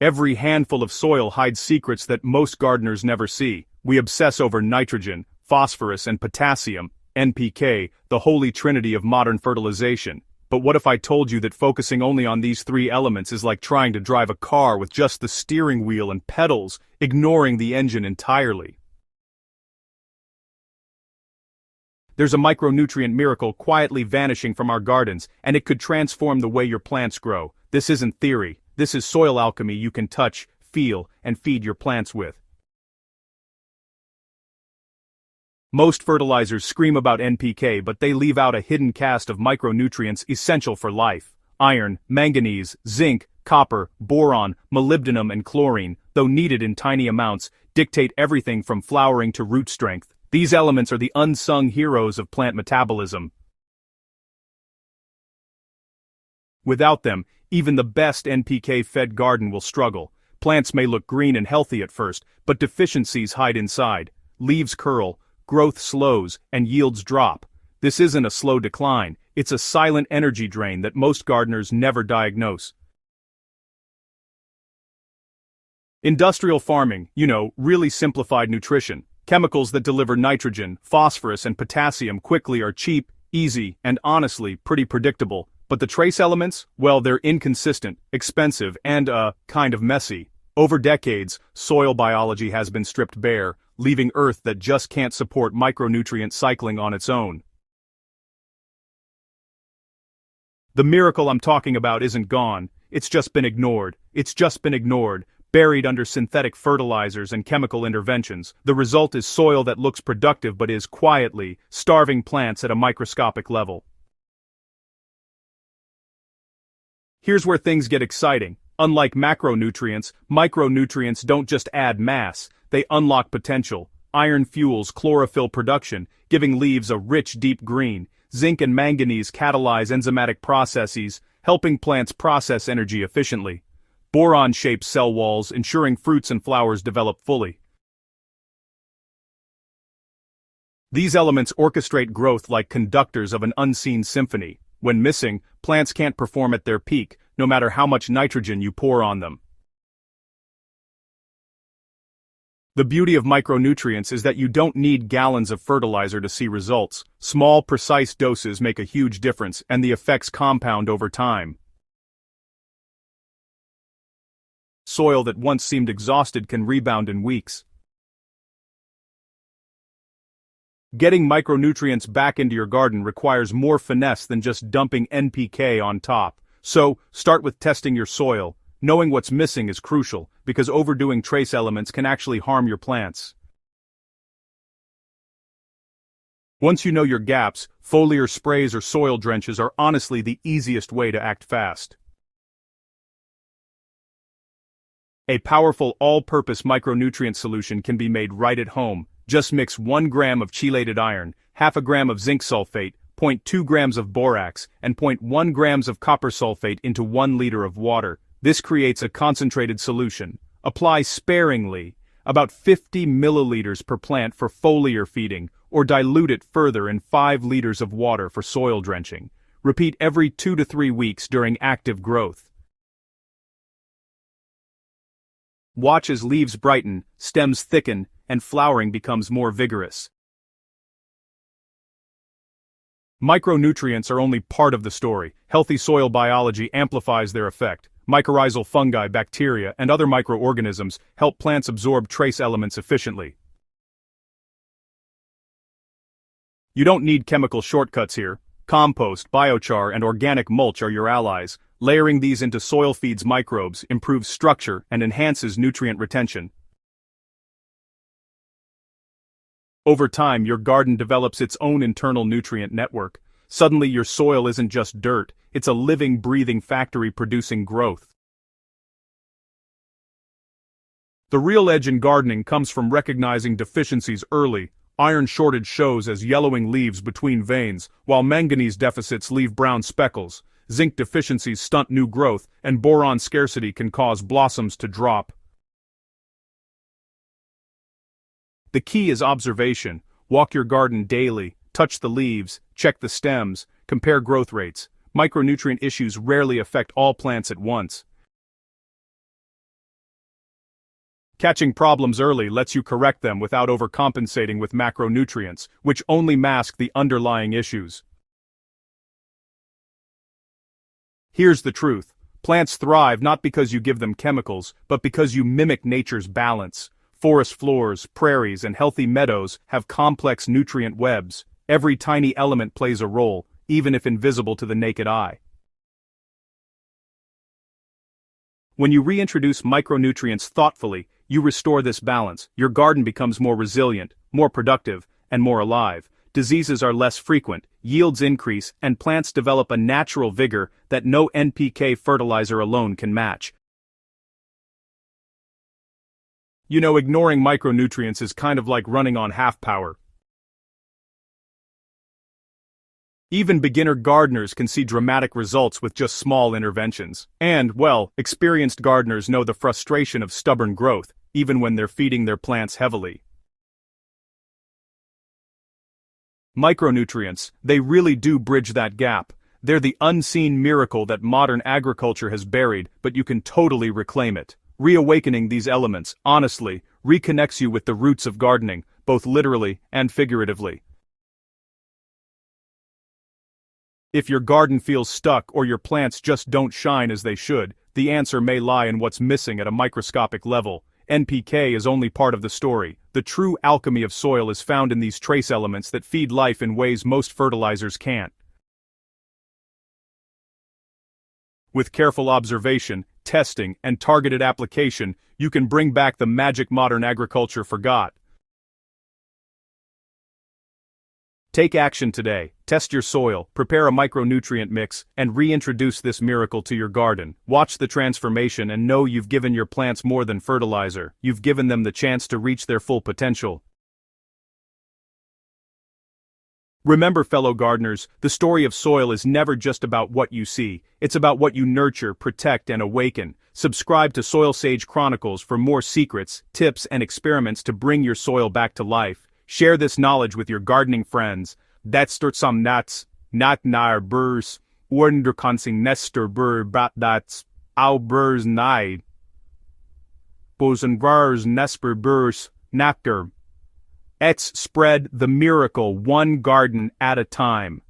Every handful of soil hides secrets that most gardeners never see. We obsess over nitrogen, phosphorus and potassium, NPK, the holy trinity of modern fertilization. But what if I told you that focusing only on these three elements is like trying to drive a car with just the steering wheel and pedals, ignoring the engine entirely? There's a micronutrient miracle quietly vanishing from our gardens, and it could transform the way your plants grow. This isn't theory. This is soil alchemy you can touch, feel, and feed your plants with. Most fertilizers scream about NPK, but they leave out a hidden cast of micronutrients essential for life. Iron, manganese, zinc, copper, boron, molybdenum and chlorine, though needed in tiny amounts, dictate everything from flowering to root strength. These elements are the unsung heroes of plant metabolism. Without them, even the best NPK-fed garden will struggle. Plants may look green and healthy at first, but deficiencies hide inside. Leaves curl, growth slows, and yields drop. This isn't a slow decline, it's a silent energy drain that most gardeners never diagnose. Industrial farming, really simplified nutrition. Chemicals that deliver nitrogen, phosphorus and potassium quickly are cheap, easy, and honestly pretty predictable. But the trace elements, well, they're inconsistent, expensive, and, kind of messy. Over decades, soil biology has been stripped bare, leaving Earth that just can't support micronutrient cycling on its own. The miracle I'm talking about isn't gone, it's just been ignored. Buried under synthetic fertilizers and chemical interventions. The result is soil that looks productive but is quietly starving plants at a microscopic level. Here's where things get exciting. Unlike macronutrients, micronutrients don't just add mass, they unlock potential. Iron fuels chlorophyll production, giving leaves a rich deep green. Zinc and manganese catalyze enzymatic processes, helping plants process energy efficiently. Boron shapes cell walls, ensuring fruits and flowers develop fully. These elements orchestrate growth like conductors of an unseen symphony. When missing, plants can't perform at their peak, no matter how much nitrogen you pour on them. The beauty of micronutrients is that you don't need gallons of fertilizer to see results. Small, precise doses make a huge difference, and the effects compound over time. Soil that once seemed exhausted can rebound in weeks. Getting micronutrients back into your garden requires more finesse than just dumping NPK on top. So, start with testing your soil. Knowing what's missing is crucial, because overdoing trace elements can actually harm your plants. Once you know your gaps, foliar sprays or soil drenches are honestly the easiest way to act fast. A powerful all-purpose micronutrient solution can be made right at home. Just mix 1 gram of chelated iron, half a gram of zinc sulfate, 0.2 grams of borax, and 0.1 grams of copper sulfate into 1 liter of water. This creates a concentrated solution. Apply sparingly, about 50 milliliters per plant for foliar feeding, or dilute it further in 5 liters of water for soil drenching. Repeat every 2 to 3 weeks during active growth. Watch as leaves brighten, stems thicken, and flowering becomes more vigorous. Micronutrients are only part of the story. Healthy soil biology amplifies their effect. Mycorrhizal fungi, bacteria, and other microorganisms help plants absorb trace elements efficiently. You don't need chemical shortcuts here. Compost, biochar, and organic mulch are your allies. Layering these into soil feeds microbes, improves structure, and enhances nutrient retention. Over time, your garden develops its own internal nutrient network. Suddenly your soil isn't just dirt, it's a living, breathing factory producing growth. The real edge in gardening comes from recognizing deficiencies early. Iron shortage shows as yellowing leaves between veins, while manganese deficits leave brown speckles. Zinc deficiencies stunt new growth, and boron scarcity can cause blossoms to drop. The key is observation. Walk your garden daily, touch the leaves, check the stems, compare growth rates. Micronutrient issues rarely affect all plants at once. Catching problems early lets you correct them without overcompensating with macronutrients, which only mask the underlying issues. Here's the truth. Plants thrive not because you give them chemicals, but because you mimic nature's balance. Forest floors, prairies, and healthy meadows have complex nutrient webs. Every tiny element plays a role, even if invisible to the naked eye. When you reintroduce micronutrients thoughtfully, you restore this balance. Your garden becomes more resilient, more productive, and more alive. Diseases are less frequent, yields increase, and plants develop a natural vigor that no NPK fertilizer alone can match. You know, ignoring micronutrients is kind of like running on half power. Even beginner gardeners can see dramatic results with just small interventions. And, well, experienced gardeners know the frustration of stubborn growth, even when they're feeding their plants heavily. Micronutrients, they really do bridge that gap. They're the unseen miracle that modern agriculture has buried, but you can totally reclaim it. Reawakening these elements, honestly, reconnects you with the roots of gardening, both literally and figuratively. If your garden feels stuck or your plants just don't shine as they should, the answer may lie in what's missing at a microscopic level. NPK is only part of the story. The true alchemy of soil is found in these trace elements that feed life in ways most fertilizers can't. With careful observation, testing, and targeted application, you can bring back the magic modern agriculture forgot. Take action today. Test your soil, prepare a micronutrient mix, and reintroduce this miracle to your garden. Watch the transformation and know you've given your plants more than fertilizer. You've given them the chance to reach their full potential. Remember, fellow gardeners, the story of soil is never just about what you see. It's about what you nurture, protect, and awaken. Subscribe to Soil Sage Chronicles for more secrets, tips, and experiments to bring your soil back to life. Share this knowledge with your gardening friends. Dat stort som nats, nat naar burs, onderkansing nester bur bat dats, au burs nai. Bozen burs nesper burs, napter. Let's spread the miracle one garden at a time.